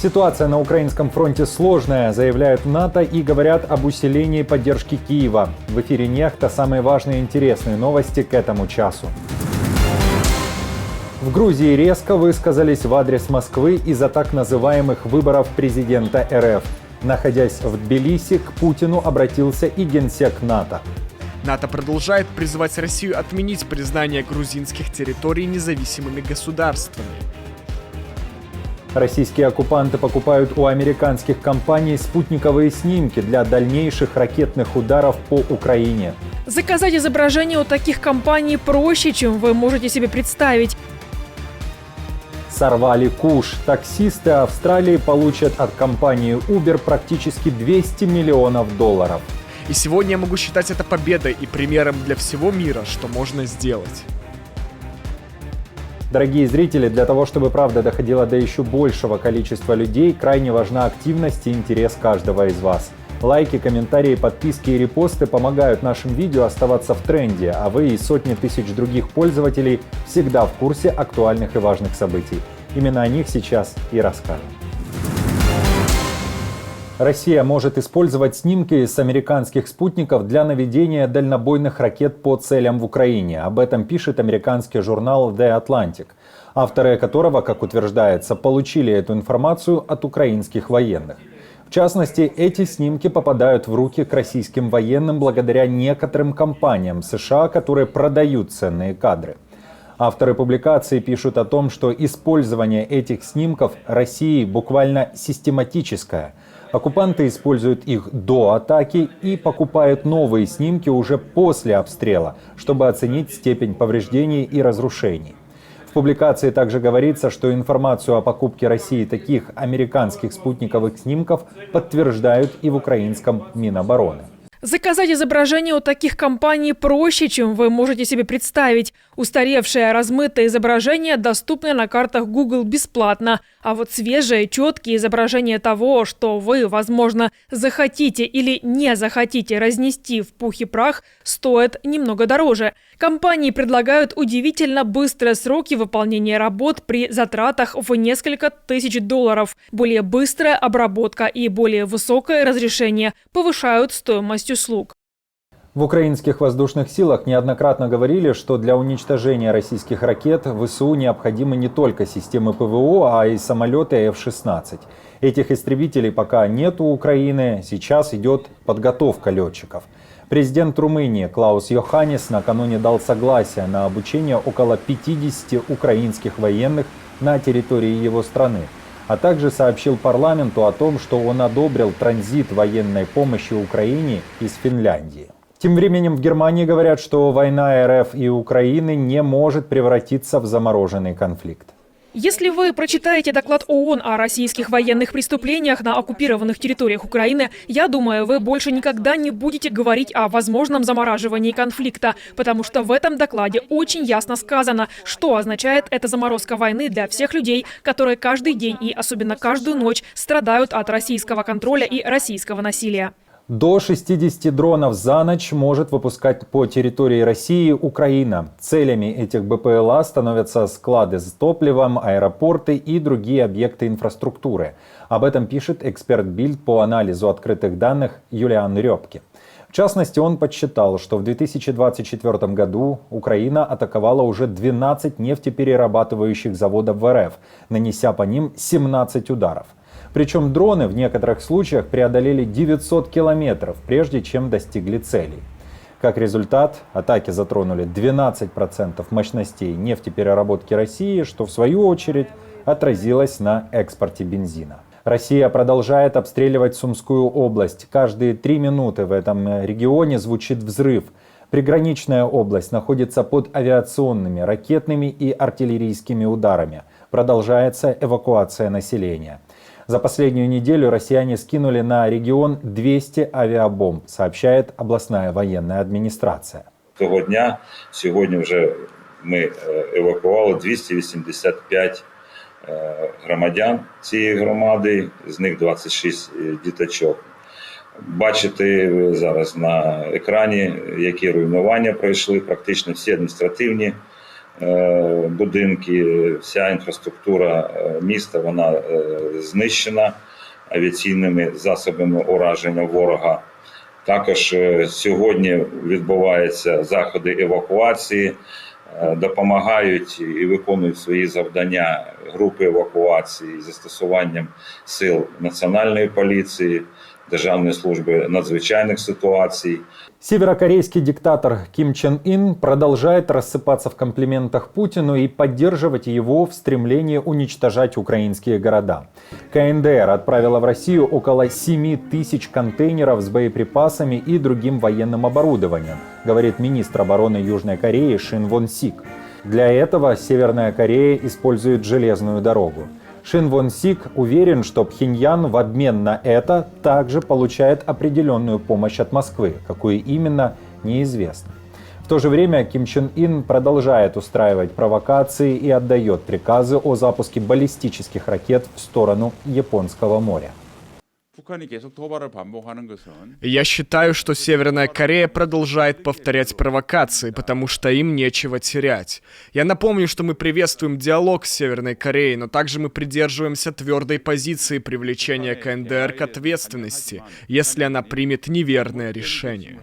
Ситуация на украинском фронте сложная, заявляют НАТО и говорят об усилении поддержки Киева. В эфире «Нехта» самые важные и интересные новости к этому часу. В Грузии резко высказались в адрес Москвы из-за так называемых выборов президента РФ. Находясь в Тбилиси, к Путину обратился и генсек НАТО. НАТО продолжает призывать Россию отменить признание грузинских территорий независимыми государствами. Российские оккупанты покупают у американских компаний спутниковые снимки для дальнейших ракетных ударов по Украине. Заказать изображение у таких компаний проще, чем вы можете себе представить. Сорвали куш. Таксисты Австралии получат от компании Uber практически $200 миллионов. И сегодня я могу считать это победой и примером для всего мира, что можно сделать. Дорогие зрители, для того, чтобы правда доходила до еще большего количества людей, крайне важна активность и интерес каждого из вас. Лайки, комментарии, подписки и репосты помогают нашим видео оставаться в тренде, а вы и сотни тысяч других пользователей всегда в курсе актуальных и важных событий. Именно о них сейчас и расскажем. Россия может использовать снимки с американских спутников для наведения дальнобойных ракет по целям в Украине. Об этом пишет американский журнал The Atlantic, авторы которого, как утверждается, получили эту информацию от украинских военных. В частности, эти снимки попадают в руки к российским военным благодаря некоторым компаниям США, которые продают ценные кадры. Авторы публикации пишут о том, что использование этих снимков России буквально систематическое. Оккупанты используют их до атаки и покупают новые снимки уже после обстрела, чтобы оценить степень повреждений и разрушений. В публикации также говорится, что информацию о покупке России таких американских спутниковых снимков подтверждают и в украинском Минобороны. Заказать изображение у таких компаний проще, чем вы можете себе представить. Устаревшее размытое изображение доступно на картах Google бесплатно. А вот свежие, четкие изображения того, что вы, возможно, захотите или не захотите разнести в пух и прах, стоят немного дороже. Компании предлагают удивительно быстрые сроки выполнения работ при затратах в несколько тысяч $. Более быстрая обработка и более высокое разрешение повышают стоимость услуг. В украинских воздушных силах неоднократно говорили, что для уничтожения российских ракет ВСУ необходимы не только системы ПВО, а и самолеты F-16. Этих истребителей пока нет у Украины, сейчас идет подготовка летчиков. Президент Румынии Клаус Йоханнис накануне дал согласие на обучение около 50 украинских военных на территории его страны, а также сообщил парламенту о том, что он одобрил транзит военной помощи Украине из Финляндии. Тем временем в Германии говорят, что война РФ и Украины не может превратиться в замороженный конфликт. Если вы прочитаете доклад ООН о российских военных преступлениях на оккупированных территориях Украины, я думаю, вы больше никогда не будете говорить о возможном замораживании конфликта, потому что в этом докладе очень ясно сказано, что означает эта заморозка войны для всех людей, которые каждый день и особенно каждую ночь страдают от российского контроля и российского насилия. До 60 дронов за ночь может выпускать по территории России Украина. Целями этих БПЛА становятся склады с топливом, аэропорты и другие объекты инфраструктуры. Об этом пишет эксперт Bild по анализу открытых данных Юлиан Рёбке. В частности, он подсчитал, что в 2024 году Украина атаковала уже 12 нефтеперерабатывающих заводов в РФ, нанеся по ним 17 ударов. Причем дроны в некоторых случаях преодолели 900 километров, прежде чем достигли целей. Как результат, атаки затронули 12% мощностей нефтепереработки России, что в свою очередь отразилось на экспорте бензина. Россия продолжает обстреливать Сумскую область. Каждые 3 минуты в этом регионе звучит взрыв. Приграничная область находится под авиационными, ракетными и артиллерийскими ударами. Продолжается эвакуация населения. За последнюю неделю россияне скинули на регион 200 авиабомб, сообщает областная военная администрация. Того дня, сьогодні вже ми евакували 285 громадян цієї громади, з них 26 діточок. Бачите зараз на екрані, які руйнування пройшли, практично всі адміністративні будинки, вся інфраструктура міста, вона знищена авіаційними засобами ураження ворога. Також сьогодні відбуваються заходи евакуації, допомагають і виконують свої завдання групи евакуації з застосуванням сил Національної поліції, Державної служби надзвичайних ситуацій. Северокорейский диктатор Ким Чен Ын продолжает рассыпаться в комплиментах Путину и поддерживать его в стремлении уничтожать украинские города. КНДР отправила в Россию около 7 тысяч контейнеров с боеприпасами и другим военным оборудованием, говорит министр обороны Южной Кореи Шин Вон Сик. Для этого Северная Корея использует железную дорогу. Шин Вон Сик уверен, что Пхеньян в обмен на это также получает определенную помощь от Москвы, какую именно, неизвестно. В то же время Ким Чен Ын продолжает устраивать провокации и отдает приказы о запуске баллистических ракет в сторону Японского моря. Я считаю, что Северная Корея продолжает повторять провокации, потому что им нечего терять. Я напомню, что мы приветствуем диалог с Северной Кореей, но также мы придерживаемся твердой позиции привлечения КНДР к ответственности, если она примет неверное решение.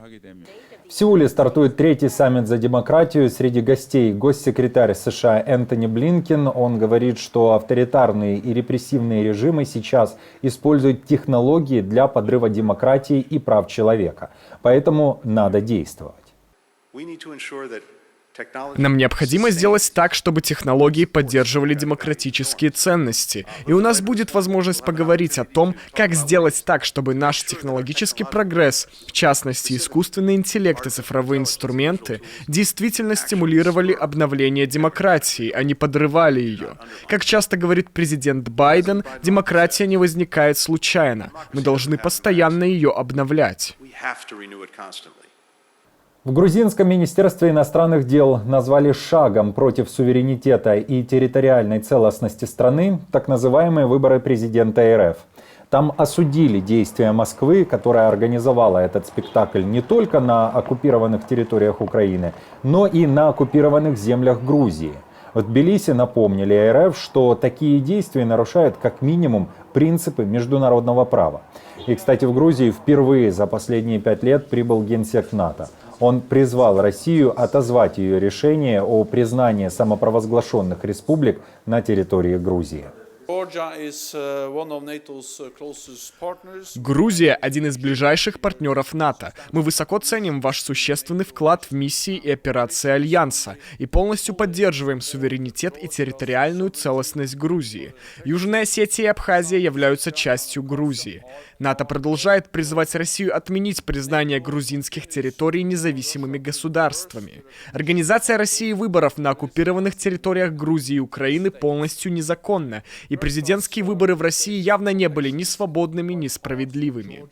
В Сеуле стартует третий саммит за демократию. Среди гостей госсекретарь США Энтони Блинкен. Он говорит, что авторитарные и репрессивные режимы сейчас используют технологии для подрыва демократии и прав человека. Поэтому надо действовать. Нам необходимо сделать так, чтобы технологии поддерживали демократические ценности. И у нас будет возможность поговорить о том, как сделать так, чтобы наш технологический прогресс, в частности искусственный интеллект и цифровые инструменты, действительно стимулировали обновление демократии, а не подрывали ее. Как часто говорит президент Байден, демократия не возникает случайно. Мы должны постоянно ее обновлять. В грузинском министерстве иностранных дел назвали шагом против суверенитета и территориальной целостности страны так называемые выборы президента РФ. Там осудили действия Москвы, которая организовала этот спектакль не только на оккупированных территориях Украины, но и на оккупированных землях Грузии. В Тбилиси напомнили РФ, что такие действия нарушают как минимум принципы международного права. И, кстати, в Грузии впервые за последние 5 лет прибыл генсек НАТО. Он призвал Россию отозвать ее решение о признании самопровозглашенных республик на территории Грузии. Грузия – один из ближайших партнеров НАТО. Мы высоко ценим ваш существенный вклад в миссии и операции Альянса и полностью поддерживаем суверенитет и территориальную целостность Грузии. Южная Осетия и Абхазия являются частью Грузии. НАТО продолжает призывать Россию отменить признание грузинских территорий независимыми государствами. Организация России выборов на оккупированных территориях Грузии и Украины полностью незаконна, и президентские выборы в России явно не были ни свободными, ни справедливыми.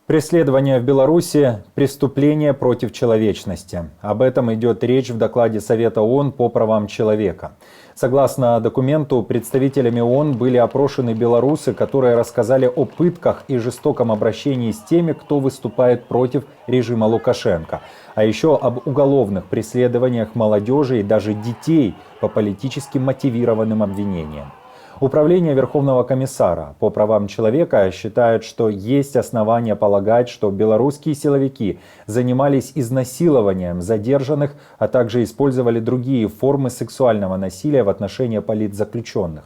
Преследование в Беларуси – преступление против человечности. Об этом идет речь в докладе Совета ООН по правам человека. Согласно документу, представителями ООН были опрошены белорусы, которые рассказали о пытках и жестоком обращении с теми, кто выступает против режима Лукашенко, а еще об уголовных преследованиях молодежи и даже детей по политически мотивированным обвинениям. Управление Верховного комиссара по правам человека считает, что есть основания полагать, что белорусские силовики занимались изнасилованием задержанных, а также использовали другие формы сексуального насилия в отношении политзаключенных.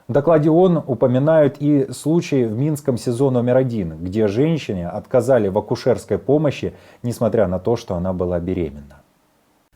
В докладе ООН упоминают и случаи в Минском СИЗО номер 1, где женщине отказали в акушерской помощи, несмотря на то, что она была беременна.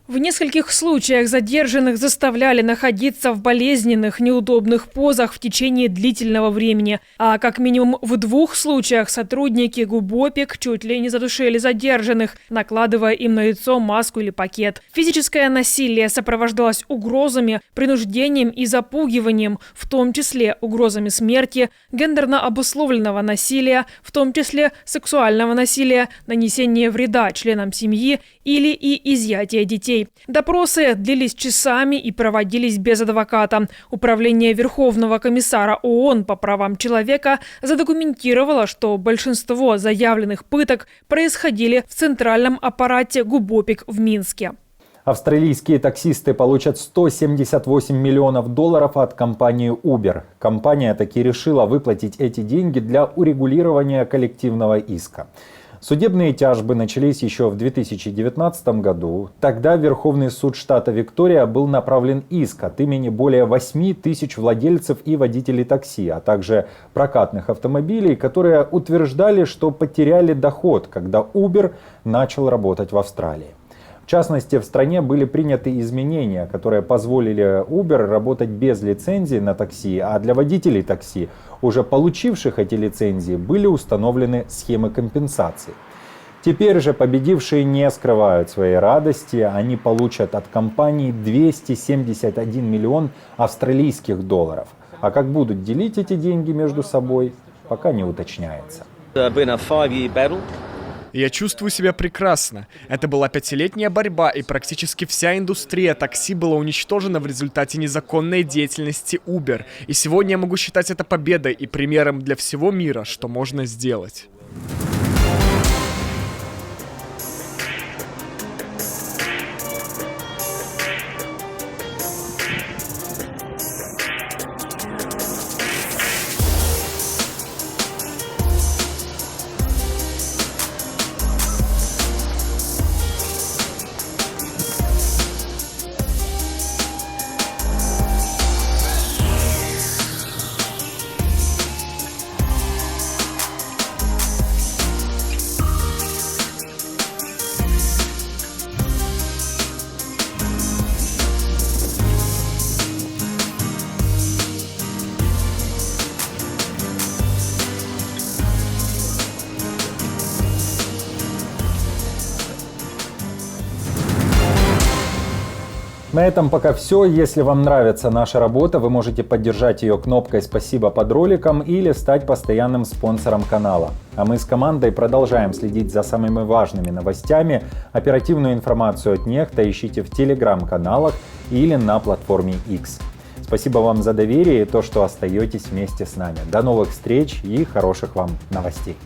В нескольких случаях задержанных заставляли находиться в болезненных, неудобных позах в течение длительного времени. А как минимум в 2 случаях сотрудники ГУБОПИК чуть ли не задушили задержанных, накладывая им на лицо маску или пакет. Физическое насилие сопровождалось угрозами, принуждением и запугиванием, в том числе угрозами смерти, гендерно обусловленного насилия, в том числе сексуального насилия, нанесения вреда членам семьи или и изъятия детей. Допросы длились часами и проводились без адвоката. Управление Верховного комиссара ООН по правам человека задокументировало, что большинство заявленных пыток происходили в центральном аппарате ГУБОПИК в Минске. Австралийские таксисты получат 178 миллионов долларов от компании Uber. Компания таки решила выплатить эти деньги для урегулирования коллективного иска. Судебные тяжбы начались еще в 2019 году. Тогда в Верховный суд штата Виктория был направлен иск от имени более 8 тысяч владельцев и водителей такси, а также прокатных автомобилей, которые утверждали, что потеряли доход, когда Uber начал работать в Австралии. В частности, в стране были приняты изменения, которые позволили Uber работать без лицензии на такси, а для водителей такси, уже получивших эти лицензии, были установлены схемы компенсации. Теперь же победившие не скрывают своей радости, они получат от компании 271 миллион австралийских долларов. А как будут делить эти деньги между собой, пока не уточняется. Я чувствую себя прекрасно. Это была 5-летняя борьба, и практически вся индустрия такси была уничтожена в результате незаконной деятельности Uber. И сегодня я могу считать это победой и примером для всего мира, что можно сделать. На этом пока все. Если вам нравится наша работа, вы можете поддержать ее кнопкой «Спасибо» под роликом или стать постоянным спонсором канала. А мы с командой продолжаем следить за самыми важными новостями. Оперативную информацию от Нехта ищите в телеграм-каналах или на платформе X. Спасибо вам за доверие и то, что остаетесь вместе с нами. До новых встреч и хороших вам новостей.